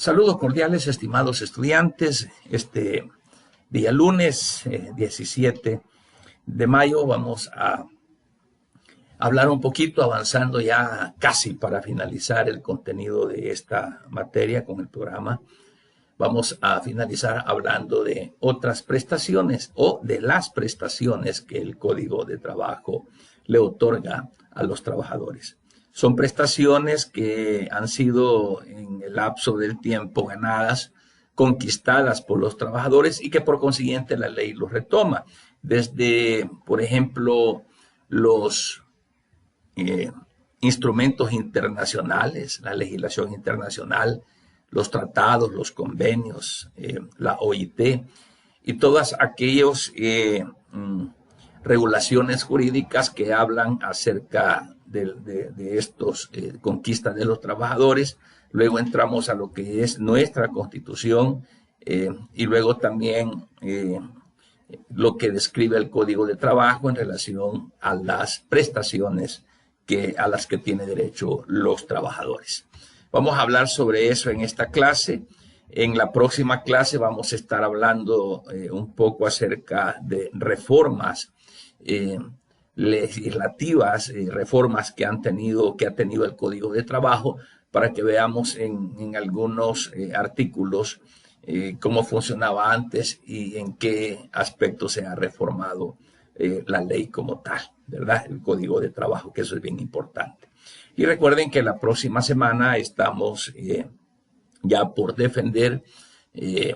Saludos cordiales, estimados estudiantes. Este día lunes 17 de mayo vamos a hablar un poquito, avanzando ya casi para finalizar el contenido de esta materia con el programa. Vamos a finalizar hablando de otras prestaciones o de las prestaciones que el Código de Trabajo le otorga a los trabajadores. Son prestaciones que han sido en el lapso del tiempo ganadas, conquistadas por los trabajadores y que por consiguiente la ley los retoma. Desde, por ejemplo, los instrumentos internacionales, la legislación internacional, los tratados, los convenios, la OIT y todas aquellas regulaciones jurídicas que hablan acerca de estos conquistas de los trabajadores. Luego entramos a lo que es nuestra Constitución y luego también lo que describe el Código de Trabajo en relación a las prestaciones a las que tiene derecho los trabajadores. Vamos a hablar sobre eso en esta clase. En la próxima clase vamos a estar hablando un poco acerca de reformas legislativas, reformas que ha tenido el Código de Trabajo, para que veamos en algunos artículos cómo funcionaba antes y en qué aspectos se ha reformado la ley como tal, ¿verdad? El Código de Trabajo, que eso es bien importante. Y recuerden que la próxima semana estamos ya por defender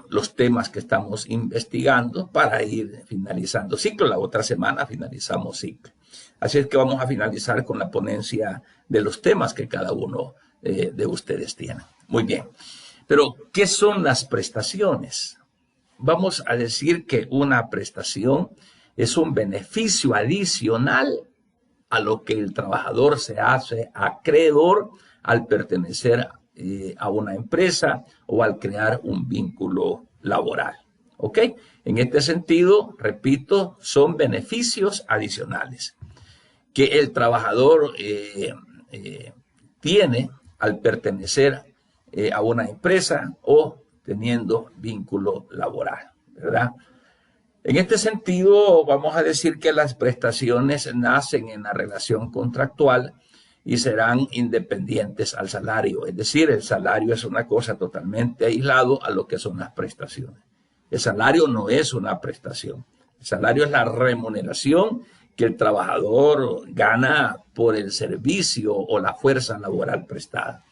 los temas que estamos investigando para ir finalizando ciclo. La otra semana finalizamos ciclo. Así es que vamos a finalizar con la ponencia de los temas que cada uno de ustedes tiene. Muy bien. Pero, ¿qué son las prestaciones? Vamos a decir que una prestación es un beneficio adicional a lo que el trabajador se hace acreedor al pertenecer a una empresa o al crear un vínculo laboral. ¿Ok? En este sentido, repito, son beneficios adicionales que el trabajador tiene al pertenecer a una empresa o teniendo vínculo laboral, ¿verdad? En este sentido, vamos a decir que las prestaciones nacen en la relación contractual y serán independientes al salario. Es decir, el salario es una cosa totalmente aislado a lo que son las prestaciones. El salario no es una prestación. El salario es la remuneración que el trabajador gana por el servicio o la fuerza laboral prestada.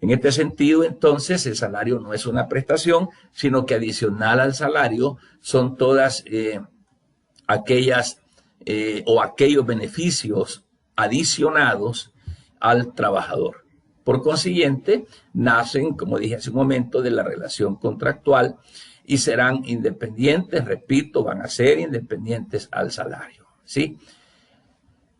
En este sentido, entonces, el salario no es una prestación, sino que adicional al salario son todas aquellos beneficios adicionados al trabajador. Por consiguiente, nacen, como dije hace un momento, de la relación contractual y serán independientes, repito, van a ser independientes al salario, ¿sí?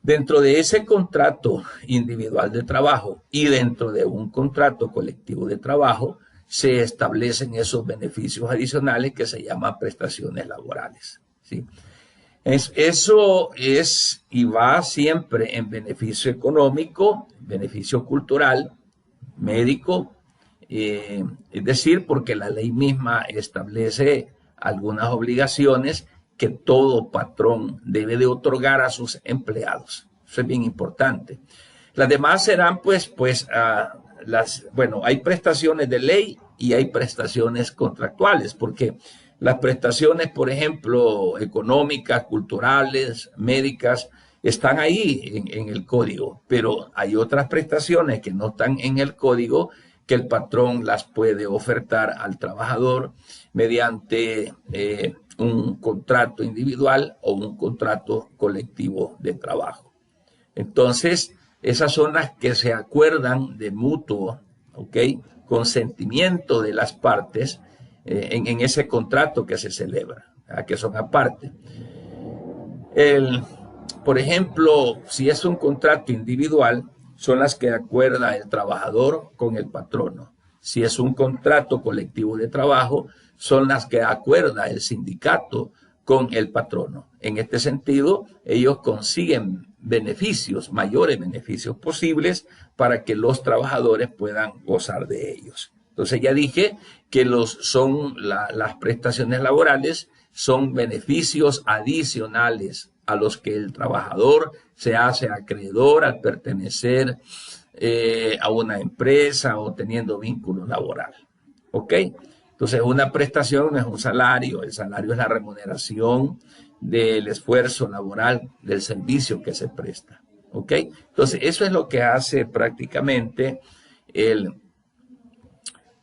Dentro de ese contrato individual de trabajo y dentro de un contrato colectivo de trabajo se establecen esos beneficios adicionales que se llaman prestaciones laborales, ¿sí? Eso es y va siempre en beneficio económico, beneficio cultural, médico, es decir, porque la ley misma establece algunas obligaciones que todo patrón debe de otorgar a sus empleados. Eso es bien importante. Las demás serán hay prestaciones de ley y hay prestaciones contractuales, porque las prestaciones, por ejemplo, económicas, culturales, médicas, están ahí en el código, pero hay otras prestaciones que no están en el código que el patrón las puede ofertar al trabajador mediante un contrato individual o un contrato colectivo de trabajo. Entonces, esas son las que se acuerdan de mutuo, ¿ok?, consentimiento de las partes en ese contrato que se celebra, que son aparte. Por ejemplo, si es un contrato individual, son las que acuerda el trabajador con el patrono. Si es un contrato colectivo de trabajo, son las que acuerda el sindicato con el patrono. En este sentido, ellos consiguen beneficios, mayores beneficios posibles para que los trabajadores puedan gozar de ellos. Entonces ya dije que las prestaciones laborales son beneficios adicionales a los que el trabajador se hace acreedor al pertenecer a una empresa o teniendo vínculo laboral. ¿Ok? Entonces una prestación no es un salario, el salario es la remuneración del esfuerzo laboral, del servicio que se presta. ¿Ok? Entonces eso es lo que hace prácticamente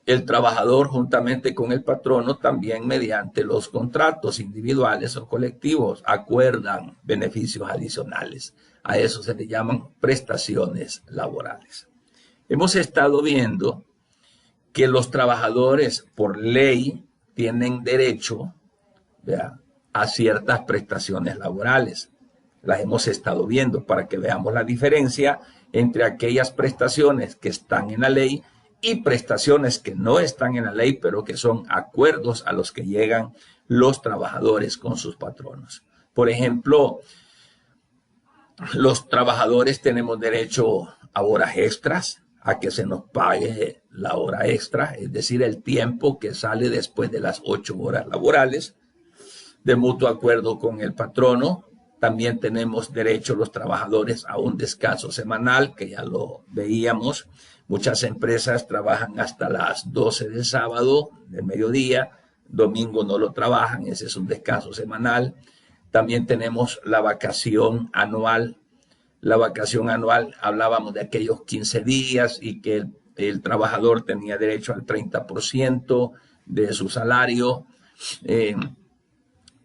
el trabajador juntamente con el patrono, también mediante los contratos individuales o colectivos acuerdan beneficios adicionales. A eso se le llaman prestaciones laborales. Hemos estado viendo que los trabajadores por ley tienen derecho, ¿verdad?, a ciertas prestaciones laborales. Las hemos estado viendo para que veamos la diferencia entre aquellas prestaciones que están en la ley y prestaciones que no están en la ley, pero que son acuerdos a los que llegan los trabajadores con sus patronos. Por ejemplo, los trabajadores tenemos derecho a horas extras, a que se nos pague la hora extra, es decir, el tiempo que sale después de las 8 horas laborales, de mutuo acuerdo con el patrono. También tenemos derecho los trabajadores a un descanso semanal, que ya lo veíamos. Muchas empresas trabajan hasta las 12 del sábado, del mediodía, domingo no lo trabajan, ese es un descanso semanal. También tenemos la vacación anual. La vacación anual, hablábamos de aquellos 15 días y que el trabajador tenía derecho al 30% de su salario.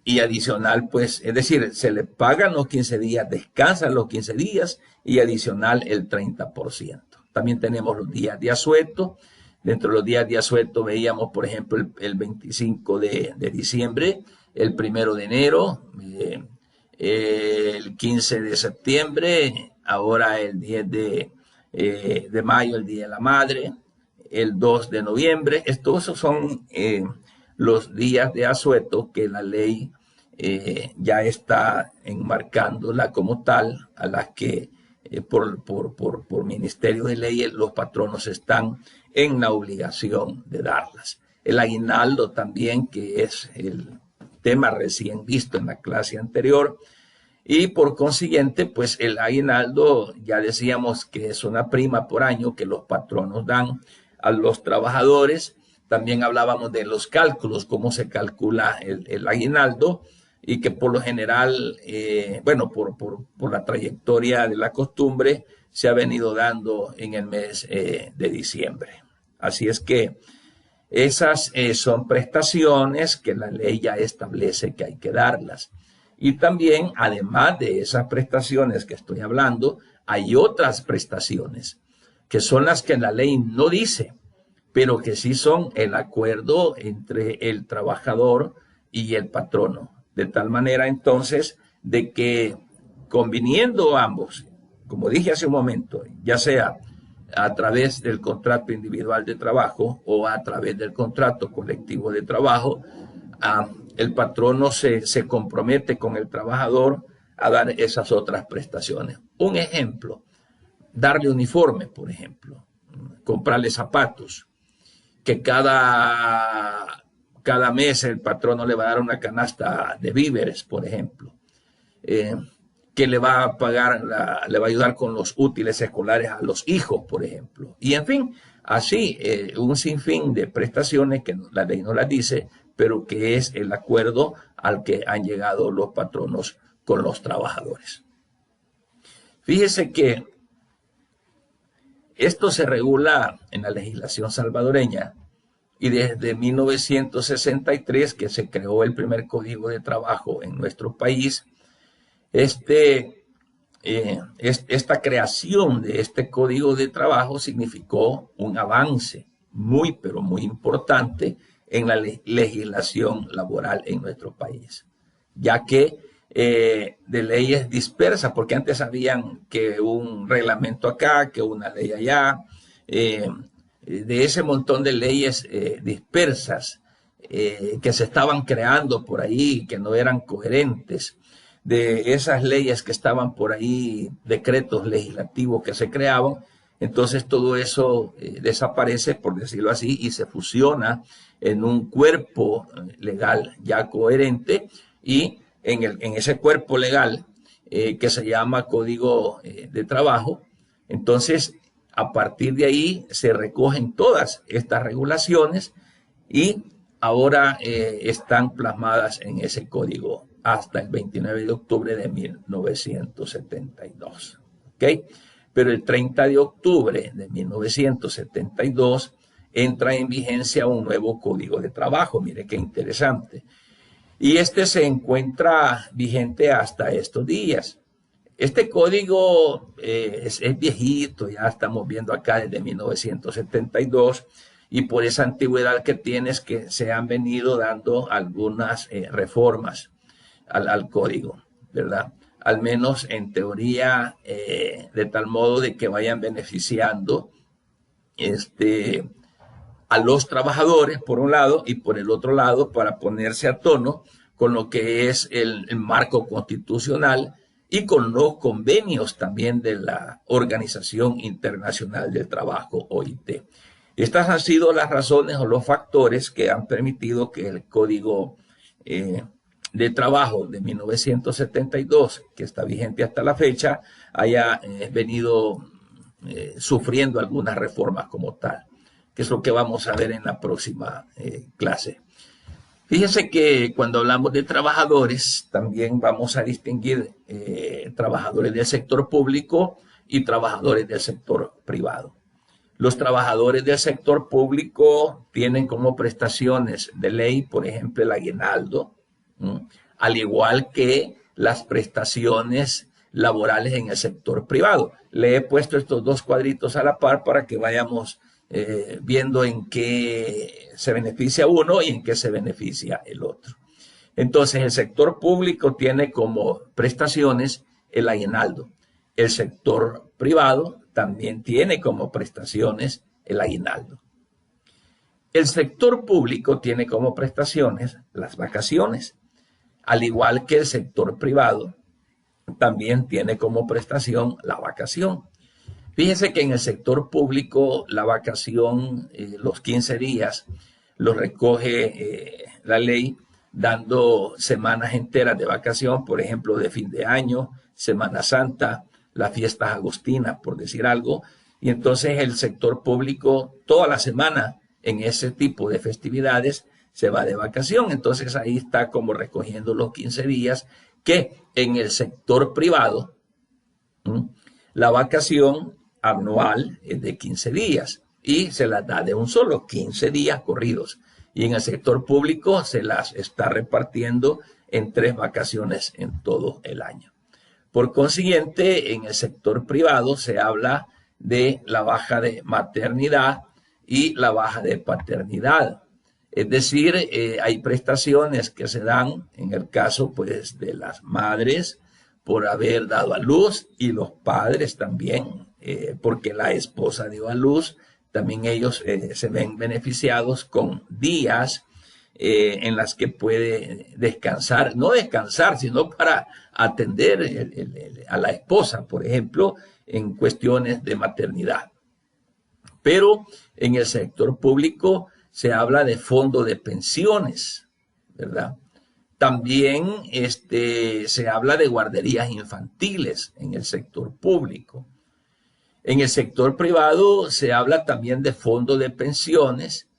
Y adicional, pues, es decir, se le pagan los 15 días, descansan los 15 días y adicional el 30%. También tenemos los días de asueto. Dentro de los días de asueto veíamos, por ejemplo, el 25 de diciembre, el 1 de enero, el 15 de septiembre, ahora el 10 de mayo, el Día de la Madre, el 2 de noviembre. Estos son los días de asueto que la ley ya está enmarcándola como tal, a las que por Ministerio de Leyes los patronos están en la obligación de darlas. El aguinaldo también, que es el tema recién visto en la clase anterior, y por consiguiente, pues el aguinaldo, ya decíamos que es una prima por año que los patronos dan a los trabajadores. También hablábamos de los cálculos, cómo se calcula el aguinaldo, y que por lo general, bueno, por la trayectoria de la costumbre, se ha venido dando en el mes de diciembre. Así es que esas son prestaciones que la ley ya establece que hay que darlas. Y también, además de esas prestaciones que estoy hablando, hay otras prestaciones, que son las que la ley no dice, pero que sí son el acuerdo entre el trabajador y el patrono. De tal manera, entonces, de que conviniendo ambos, como dije hace un momento, ya sea a través del contrato individual de trabajo o a través del contrato colectivo de trabajo, el patrono se compromete con el trabajador a dar esas otras prestaciones. Un ejemplo, darle uniforme, por ejemplo, comprarle zapatos, que cada mes el patrono le va a dar una canasta de víveres, por ejemplo, que le va a pagar, le va a ayudar con los útiles escolares a los hijos, por ejemplo. Y en fin, así un sinfín de prestaciones que la ley no las dice, pero que es el acuerdo al que han llegado los patronos con los trabajadores. Fíjese que esto se regula en la legislación salvadoreña y desde 1963, que se creó el primer Código de Trabajo en nuestro país, esta creación de este Código de Trabajo significó un avance muy, pero muy importante en la legislación laboral en nuestro país, ya que de leyes dispersas, porque antes habían que un reglamento acá, que una ley allá, de ese montón de leyes dispersas que se estaban creando por ahí, que no eran coherentes, de esas leyes que estaban por ahí, decretos legislativos que se creaban. Entonces todo eso desaparece, por decirlo así, y se fusiona en un cuerpo legal ya coherente, y en ese cuerpo legal que se llama Código de Trabajo, entonces a partir de ahí se recogen todas estas regulaciones y ahora están plasmadas en ese código hasta el 29 de octubre de 1972. ¿Okay? Pero el 30 de octubre de 1972 entra en vigencia un nuevo código de trabajo. Mire qué interesante. Y este se encuentra vigente hasta estos días. Este código es viejito, ya estamos viendo acá desde 1972, y por esa antigüedad que tiene es que se han venido dando algunas reformas al código, ¿verdad? Al menos en teoría, de tal modo de que vayan beneficiando a los trabajadores por un lado, y por el otro lado para ponerse a tono con lo que es el marco constitucional y con los convenios también de la Organización Internacional del Trabajo, OIT. Estas han sido las razones o los factores que han permitido que el Código de Trabajo de 1972, que está vigente hasta la fecha, haya venido sufriendo algunas reformas como tal, que es lo que vamos a ver en la próxima clase. Fíjense que cuando hablamos de trabajadores, también vamos a distinguir trabajadores del sector público y trabajadores del sector privado. Los trabajadores del sector público tienen como prestaciones de ley, por ejemplo, el aguinaldo, al igual que las prestaciones laborales en el sector privado. Le he puesto estos dos cuadritos a la par para que vayamos viendo en qué se beneficia uno y en qué se beneficia el otro. Entonces, el sector público tiene como prestaciones el aguinaldo. El sector privado también tiene como prestaciones el aguinaldo. El sector público tiene como prestaciones las vacaciones, al igual que el sector privado también tiene como prestación la vacación. Fíjense que en el sector público la vacación, los 15 días, los recoge la ley, dando semanas enteras de vacación, por ejemplo, de fin de año, Semana Santa, las fiestas agostinas, por decir algo. Y entonces el sector público toda la semana en ese tipo de festividades se va de vacación. Entonces ahí está como recogiendo los 15 días, que en el sector privado la vacación anual es de 15 días y se las da de un solo, 15 días corridos. Y en el sector público se las está repartiendo en 3 vacaciones en todo el año. Por consiguiente, en el sector privado se habla de la baja de maternidad y la baja de paternidad. Es decir, hay prestaciones que se dan en el caso pues de las madres por haber dado a luz, y los padres también, porque la esposa dio a luz, también ellos se ven beneficiados con días en las que puede descansar, no descansar, sino para atender a la esposa, por ejemplo, en cuestiones de maternidad. Pero en el sector público se habla de fondo de pensiones, ¿verdad? También se habla de guarderías infantiles en el sector público. En el sector privado se habla también de fondo de pensiones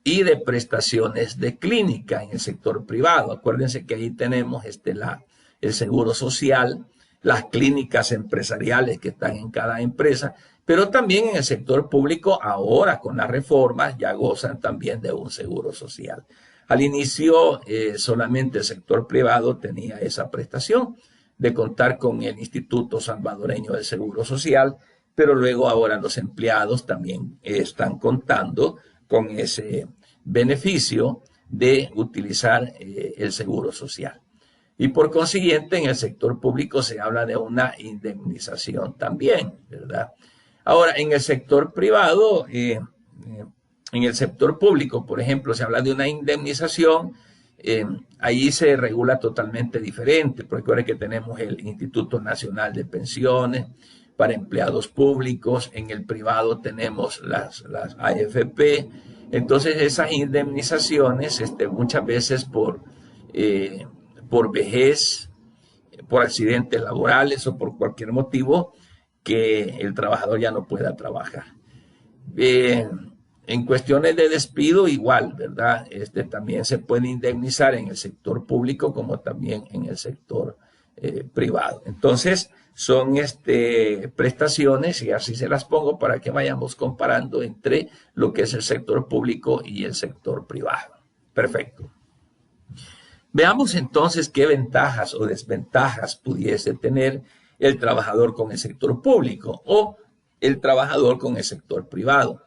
y de prestaciones de clínica en el sector privado. Acuérdense que ahí tenemos el seguro social, las clínicas empresariales que están en cada empresa, pero también en el sector público ahora con las reformas ya gozan también de un seguro social. Al inicio solamente el sector privado tenía esa prestación de contar con el Instituto Salvadoreño del Seguro Social, pero luego ahora los empleados también están contando con ese beneficio de utilizar el seguro social. Y por consiguiente en el sector público se habla de una indemnización también, ¿verdad? Ahora, en el sector privado, en el sector público, por ejemplo, se habla de una indemnización, ahí se regula totalmente diferente, porque ahora que tenemos el Instituto Nacional de Pensiones, para empleados públicos, en el privado tenemos las AFP. Entonces esas indemnizaciones muchas veces por vejez, por accidentes laborales o por cualquier motivo que el trabajador ya no pueda trabajar. En cuestiones de despido igual, ¿verdad? También se puede indemnizar en el sector público como también en el sector privado. Entonces son prestaciones, y así se las pongo para que vayamos comparando entre lo que es el sector público y el sector privado. Perfecto. Veamos entonces qué ventajas o desventajas pudiese tener el trabajador con el sector público o el trabajador con el sector privado.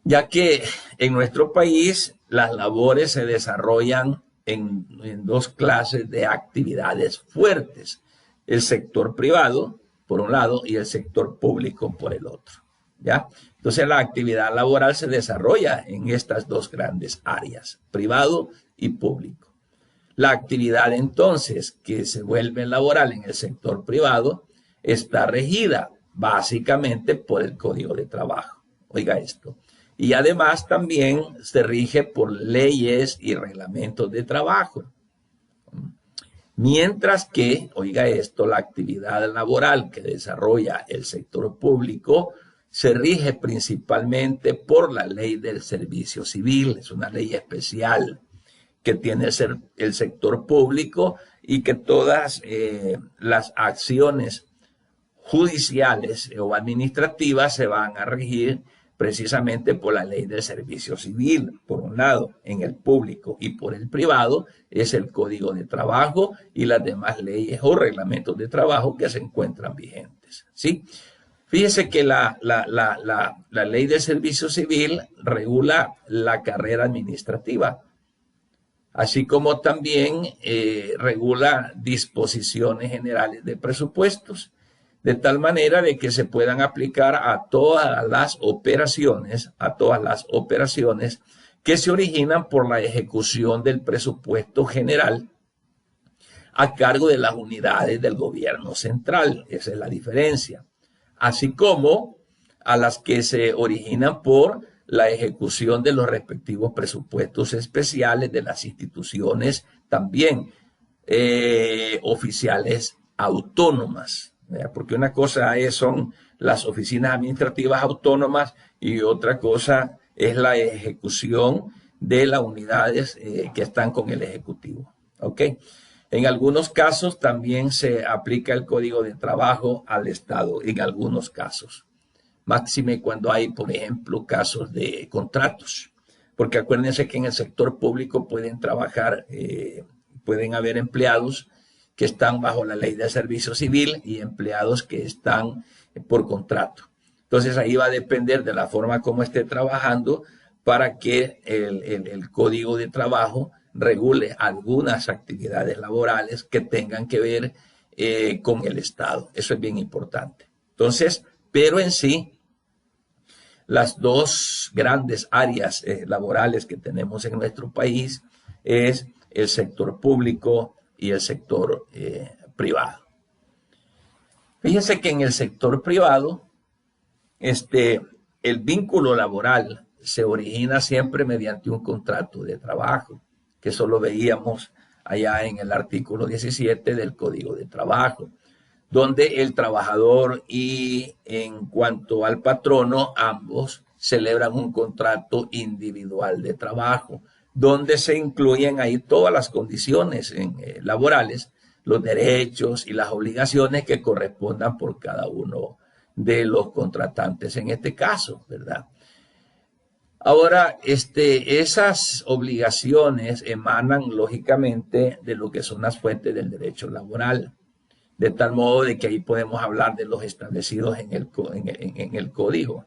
Ya que en nuestro país las labores se desarrollan en dos clases de actividades fuertes. El sector privado, por un lado, y el sector público por el otro. ¿Ya? Entonces la actividad laboral se desarrolla en estas dos grandes áreas, privado y público. La actividad entonces que se vuelve laboral en el sector privado está regida básicamente por el Código de Trabajo. Oiga esto. Y además también se rige por leyes y reglamentos de trabajo. Mientras que, oiga esto, la actividad laboral que desarrolla el sector público se rige principalmente por la ley del servicio civil. Es una ley especial que tiene el sector público y que todas las acciones judiciales o administrativas se van a regir precisamente por la ley del servicio civil, por un lado, en el público, y por el privado es el Código de Trabajo y las demás leyes o reglamentos de trabajo que se encuentran vigentes, ¿sí? Fíjese que la ley del servicio civil regula la carrera administrativa, así como también regula disposiciones generales de presupuestos, de tal manera de que se puedan aplicar a todas las operaciones que se originan por la ejecución del presupuesto general a cargo de las unidades del gobierno central. Esa es la diferencia. Así como a las que se originan por la ejecución de los respectivos presupuestos especiales de las instituciones también oficiales autónomas. Porque una cosa son las oficinas administrativas autónomas y otra cosa es la ejecución de las unidades que están con el Ejecutivo. ¿Ok? En algunos casos también se aplica el Código de Trabajo al Estado, en algunos casos. Máxime cuando hay, por ejemplo, casos de contratos. Porque acuérdense que en el sector público pueden trabajar, pueden haber empleados que están bajo la ley de servicio civil y empleados que están por contrato. Entonces ahí va a depender de la forma como esté trabajando para que el Código de Trabajo regule algunas actividades laborales que tengan que ver con el Estado. Eso es bien importante. Entonces, pero en sí, las dos grandes áreas laborales que tenemos en nuestro país es el sector público y el sector privado. Fíjense que en el sector privado, el vínculo laboral se origina siempre mediante un contrato de trabajo, que eso lo veíamos allá en el artículo 17 del Código de Trabajo, donde el trabajador y en cuanto al patrono, ambos celebran un contrato individual de trabajo, donde se incluyen ahí todas las condiciones laborales, los derechos y las obligaciones que correspondan por cada uno de los contratantes en este caso, ¿verdad? Ahora, esas obligaciones emanan lógicamente de lo que son las fuentes del derecho laboral, de tal modo de que ahí podemos hablar de los establecidos en el Código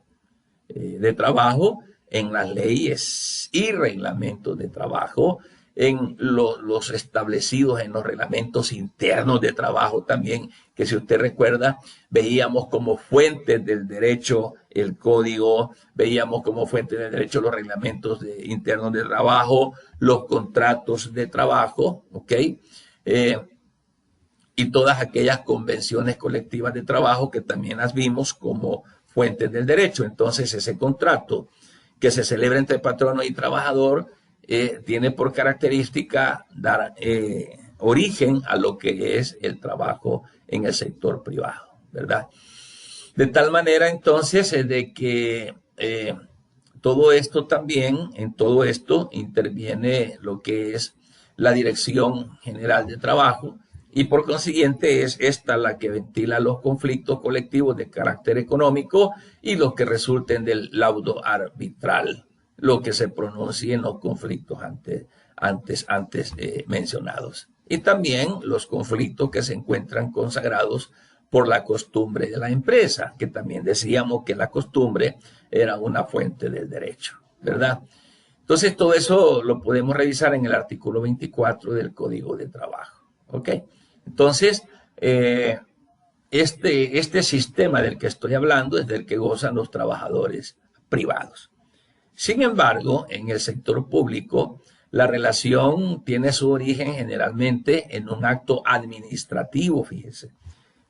de Trabajo, en las leyes y reglamentos de trabajo, en los establecidos en los reglamentos internos de trabajo también, que si usted recuerda, veíamos como fuentes del derecho el código, veíamos como fuentes del derecho los reglamentos internos de trabajo, los contratos de trabajo, ¿ok? y todas aquellas convenciones colectivas de trabajo que también las vimos como fuentes del derecho. Entonces, ese contrato que se celebra entre patrono y trabajador tiene por característica dar origen a lo que es el trabajo en el sector privado, ¿verdad? De tal manera, entonces, de que todo esto también, en todo esto interviene lo que es la Dirección General de Trabajo, y por consiguiente es esta la que ventila los conflictos colectivos de carácter económico y los que resulten del laudo arbitral, lo que se pronuncie en los conflictos antes mencionados. Y también los conflictos que se encuentran consagrados por la costumbre de la empresa, que también decíamos que la costumbre era una fuente del derecho, ¿verdad? Entonces, todo eso lo podemos revisar en el artículo 24 del Código de Trabajo, ¿ok? Entonces, este sistema del que estoy hablando es del que gozan los trabajadores privados. Sin embargo, en el sector público, la relación tiene su origen generalmente en un acto administrativo, fíjese.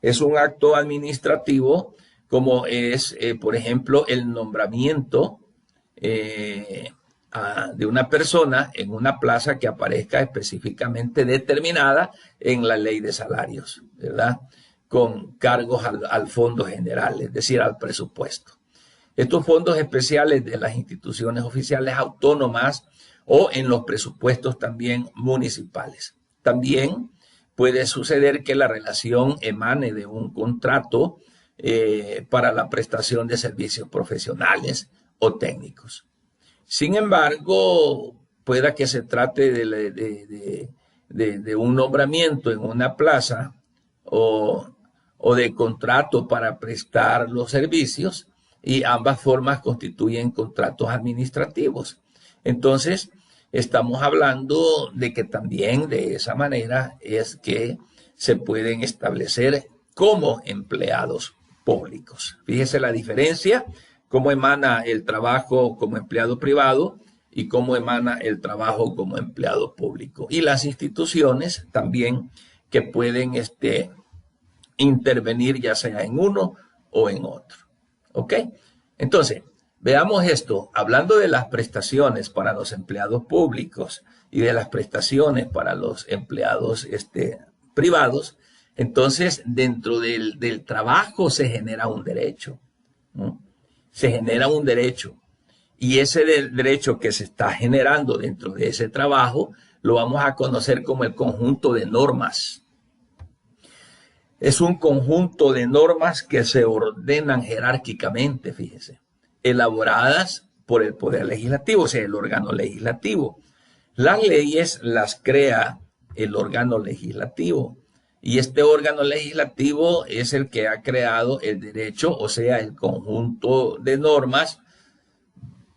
Es un acto administrativo como es, por ejemplo, el nombramiento de una persona en una plaza que aparezca específicamente determinada en la ley de salarios, ¿verdad? Con cargos al fondo general, es decir, al presupuesto. Estos fondos especiales de las instituciones oficiales autónomas o en los presupuestos también municipales. También puede suceder que la relación emane de un contrato para la prestación de servicios profesionales o técnicos. Sin embargo, pueda que se trate de un nombramiento en una plaza o de contrato para prestar los servicios, y ambas formas constituyen contratos administrativos. Entonces, estamos hablando de que también de esa manera es que se pueden establecer como empleados públicos. Fíjese la diferencia, cómo emana el trabajo como empleado privado y cómo emana el trabajo como empleado público. Y las instituciones también que pueden intervenir ya sea en uno o en otro. ¿Ok? Entonces, veamos esto, hablando de las prestaciones para los empleados públicos y de las prestaciones para los empleados privados. Entonces, dentro del trabajo se genera un derecho, ¿no? Se genera un derecho, y ese derecho que se está generando dentro de ese trabajo lo vamos a conocer como el conjunto de normas. Es un conjunto de normas que se ordenan jerárquicamente, fíjese, elaboradas por el Poder Legislativo, o sea, el órgano legislativo. Las leyes las crea el órgano legislativo, y este órgano legislativo es el que ha creado el derecho, o sea, el conjunto de normas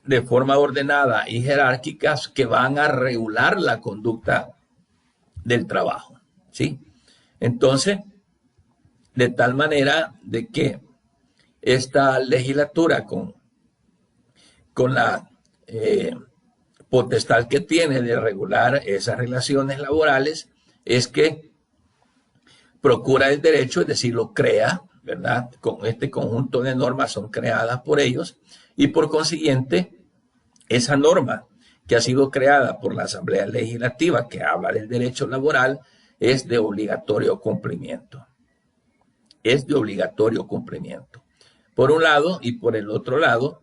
de forma ordenada y jerárquicas que van a regular la conducta del trabajo, ¿sí? Entonces, de tal manera de que esta legislatura con la potestad que tiene de regular esas relaciones laborales es que procura el derecho, es decir, lo crea, ¿verdad? Con este conjunto de normas son creadas por ellos, y por consiguiente esa norma que ha sido creada por la Asamblea Legislativa que habla del derecho laboral es de obligatorio cumplimiento. Es de obligatorio cumplimiento. Por un lado, y por el otro lado,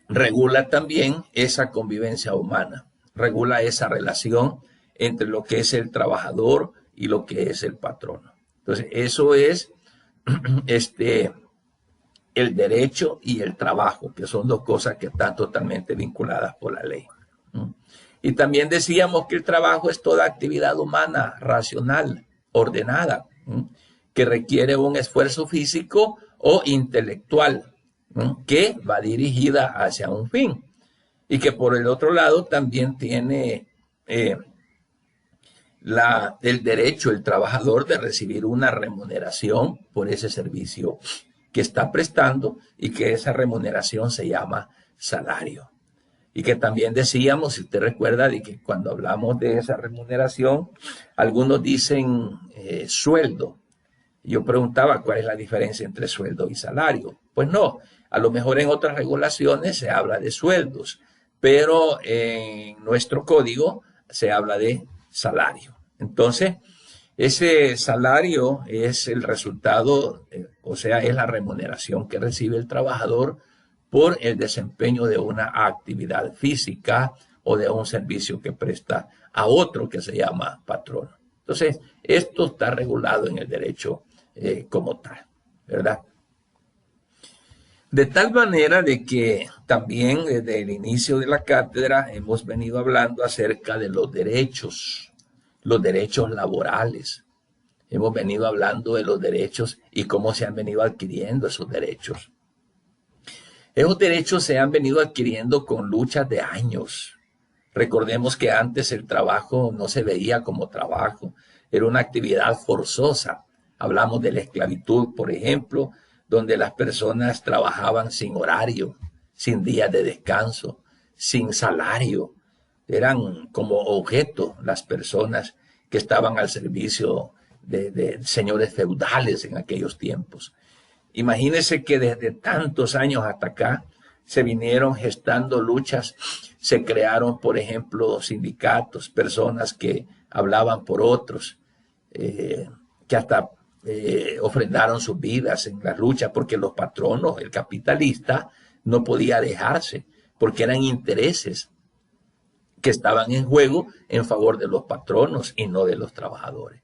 regula también esa convivencia humana, regula esa relación entre lo que es el trabajador y lo que es el patrono. Entonces, eso es el derecho y el trabajo, que son dos cosas que están totalmente vinculadas por la ley. Y también decíamos que el trabajo es toda actividad humana, racional, ordenada, que requiere un esfuerzo físico o intelectual, que va dirigida hacia un fin, y que por el otro lado también tiene el derecho, el trabajador, de recibir una remuneración por ese servicio que está prestando, y que esa remuneración se llama salario. Y que también decíamos, si usted recuerda, de que cuando hablamos de esa remuneración, algunos dicen sueldo. Yo preguntaba cuál es la diferencia entre sueldo y salario. Pues no, a lo mejor en otras regulaciones se habla de sueldos, pero en nuestro código se habla de salario. Entonces, ese salario es el resultado, o sea, es la remuneración que recibe el trabajador por el desempeño de una actividad física o de un servicio que presta a otro que se llama patrón. Entonces, esto está regulado en el derecho como tal, ¿verdad? De tal manera de que también desde el inicio de la cátedra hemos venido hablando acerca de los derechos laborales. Hemos venido hablando de los derechos y cómo se han venido adquiriendo esos derechos. Esos derechos se han venido adquiriendo con luchas de años. Recordemos que antes el trabajo no se veía como trabajo, era una actividad forzosa. Hablamos de la esclavitud, por ejemplo, donde las personas trabajaban sin horario, sin días de descanso, sin salario. Eran como objetos las personas que estaban al servicio de señores feudales en aquellos tiempos. Imagínense que desde tantos años hasta acá se vinieron gestando luchas, se crearon, por ejemplo, sindicatos, personas que hablaban por otros, que hasta ofrendaron sus vidas en la lucha, porque los patronos, el capitalista, no podía dejarse, porque eran intereses que estaban en juego en favor de los patronos y no de los trabajadores.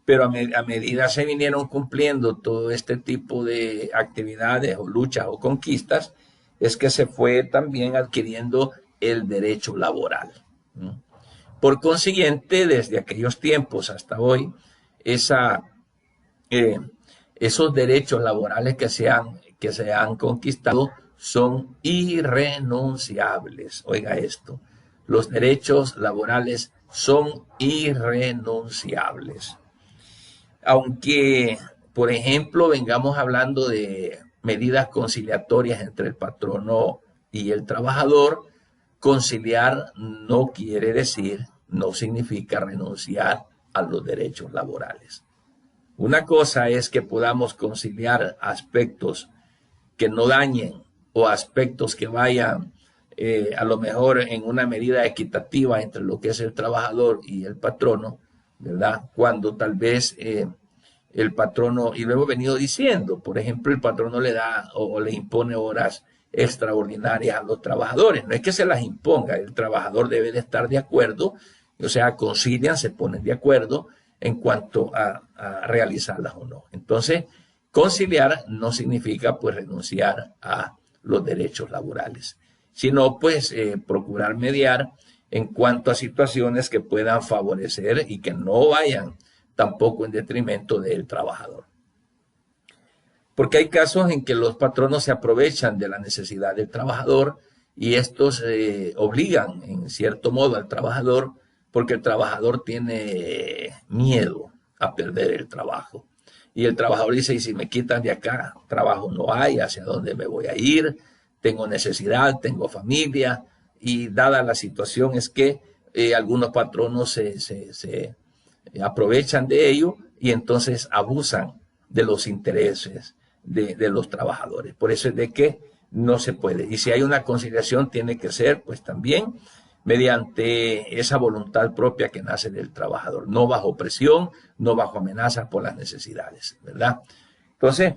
Pero a medida se vinieron cumpliendo todo este tipo de actividades o luchas o conquistas, es que se fue también adquiriendo el derecho laboral. Por consiguiente, desde aquellos tiempos hasta hoy, esos derechos laborales que se han conquistado son irrenunciables. Oiga esto, los derechos laborales son irrenunciables. Aunque, por ejemplo, vengamos hablando de medidas conciliatorias entre el patrono y el trabajador, conciliar no quiere decir, no significa renunciar a los derechos laborales. Una cosa es que podamos conciliar aspectos que no dañen o aspectos que vayan a lo mejor en una medida equitativa entre lo que es el trabajador y el patrono, ¿verdad? Cuando tal vez el patrono, y lo hemos venido diciendo, por ejemplo, el patrono le da o le impone horas extraordinarias a los trabajadores. No es que se las imponga, el trabajador debe de estar de acuerdo, o sea, concilian, se ponen de acuerdo en cuanto a realizarlas o no. Entonces, conciliar no significa pues renunciar a los derechos laborales, sino pues procurar mediar en cuanto a situaciones que puedan favorecer y que no vayan tampoco en detrimento del trabajador. Porque hay casos en que los patronos se aprovechan de la necesidad del trabajador y estos obligan en cierto modo al trabajador porque el trabajador tiene miedo a perder el trabajo. Y el trabajador dice, y si me quitan de acá, trabajo no hay, ¿hacia dónde me voy a ir? Tengo necesidad, tengo familia, y dada la situación es que algunos patronos se aprovechan de ello y entonces abusan de los intereses de los trabajadores. Por eso es de que no se puede. Y si hay una conciliación, tiene que ser pues también mediante esa voluntad propia que nace del trabajador, no bajo presión, no bajo amenazas por las necesidades, ¿verdad? Entonces,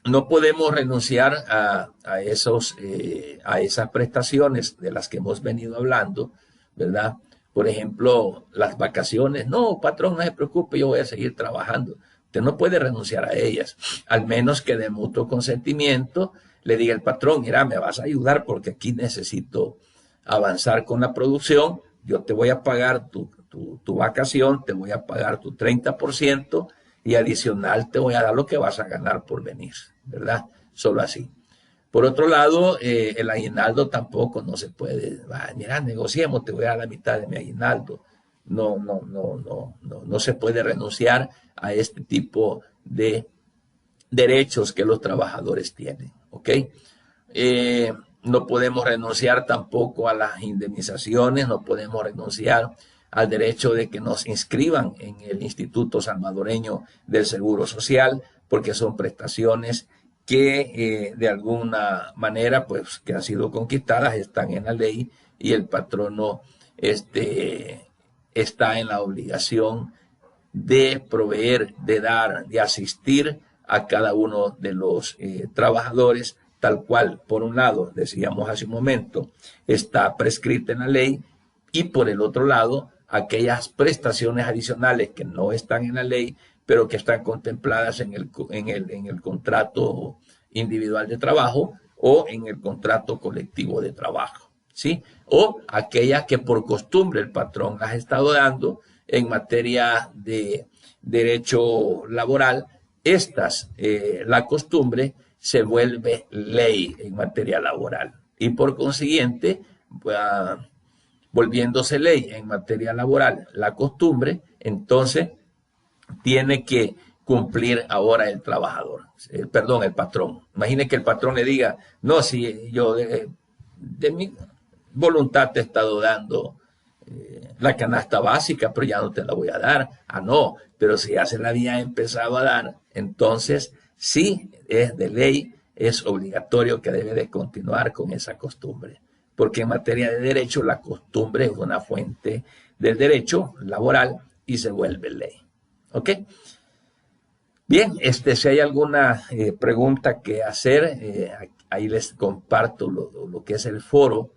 no podemos renunciar a esas prestaciones de las que hemos venido hablando, ¿verdad? Por ejemplo, las vacaciones. No, patrón, no se preocupe, yo voy a seguir trabajando. Usted no puede renunciar a ellas, al menos que de mutuo consentimiento le diga el patrón, mira, me vas a ayudar porque aquí necesito avanzar con la producción, yo te voy a pagar tu vacación, te voy a pagar tu 30% y adicional te voy a dar lo que vas a ganar por venir, ¿verdad? Solo así. Por otro lado, el aguinaldo tampoco no se puede, mira, negociemos, te voy a dar la mitad de mi aguinaldo. No se puede renunciar a este tipo de derechos que los trabajadores tienen, ¿ok? no podemos renunciar tampoco a las indemnizaciones, no podemos renunciar al derecho de que nos inscriban en el Instituto Salvadoreño del Seguro Social, porque son prestaciones que de alguna manera, pues, que han sido conquistadas, están en la ley y el patrono está en la obligación de proveer, de dar, de asistir a cada uno de los trabajadores, tal cual, por un lado, decíamos hace un momento, está prescrita en la ley, y por el otro lado, aquellas prestaciones adicionales que no están en la ley, pero que están contempladas en el contrato individual de trabajo o en el contrato colectivo de trabajo, ¿sí? O aquellas que por costumbre el patrón las ha estado dando en materia de derecho laboral. La costumbre se vuelve ley en materia laboral y por consiguiente, volviéndose ley en materia laboral la costumbre, entonces tiene que cumplir ahora el trabajador, el patrón. Imagine que el patrón le diga, no, si yo de mi voluntad te he estado dando la canasta básica, pero ya no te la voy a dar. Ah, no, pero si ya se la había empezado a dar, entonces sí es de ley, es obligatorio que debe de continuar con esa costumbre. Porque en materia de derecho, la costumbre es una fuente del derecho laboral y se vuelve ley. ¿Ok? Bien, si hay alguna pregunta que hacer, ahí les comparto lo que es el foro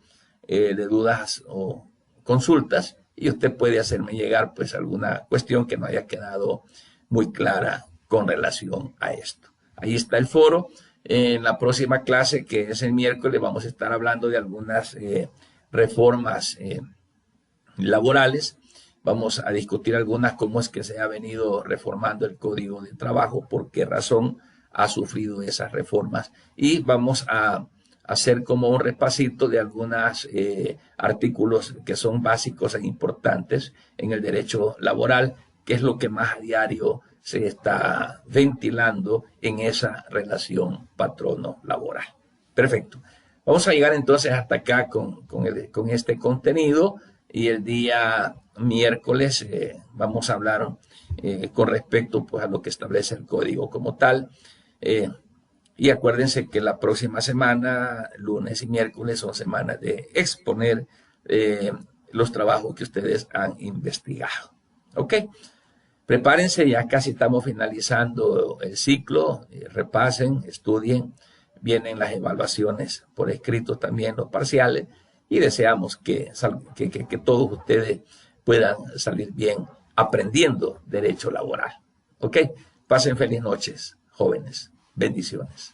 de dudas o consultas y usted puede hacerme llegar pues alguna cuestión que no haya quedado muy clara con relación a esto. Ahí está el foro. En la próxima clase, que es el miércoles, vamos a estar hablando de algunas reformas laborales. Vamos a discutir algunas, cómo es que se ha venido reformando el Código de Trabajo, por qué razón ha sufrido esas reformas. Y vamos a hacer como un repasito de algunos artículos que son básicos e importantes en el derecho laboral, que es lo que más a diario se está ventilando en esa relación patrono-laboral. Perfecto. Vamos a llegar entonces hasta acá con este contenido y el día miércoles vamos a hablar con respecto pues, a lo que establece el código como tal. Y acuérdense que la próxima semana, lunes y miércoles, son semanas de exponer los trabajos que ustedes han investigado. ¿Ok? Prepárense, ya casi estamos finalizando el ciclo. Repasen, estudien. Vienen las evaluaciones por escrito también, los parciales. Y deseamos que todos ustedes puedan salir bien aprendiendo derecho laboral. ¿Ok? Pasen feliz noches, jóvenes. Bendiciones.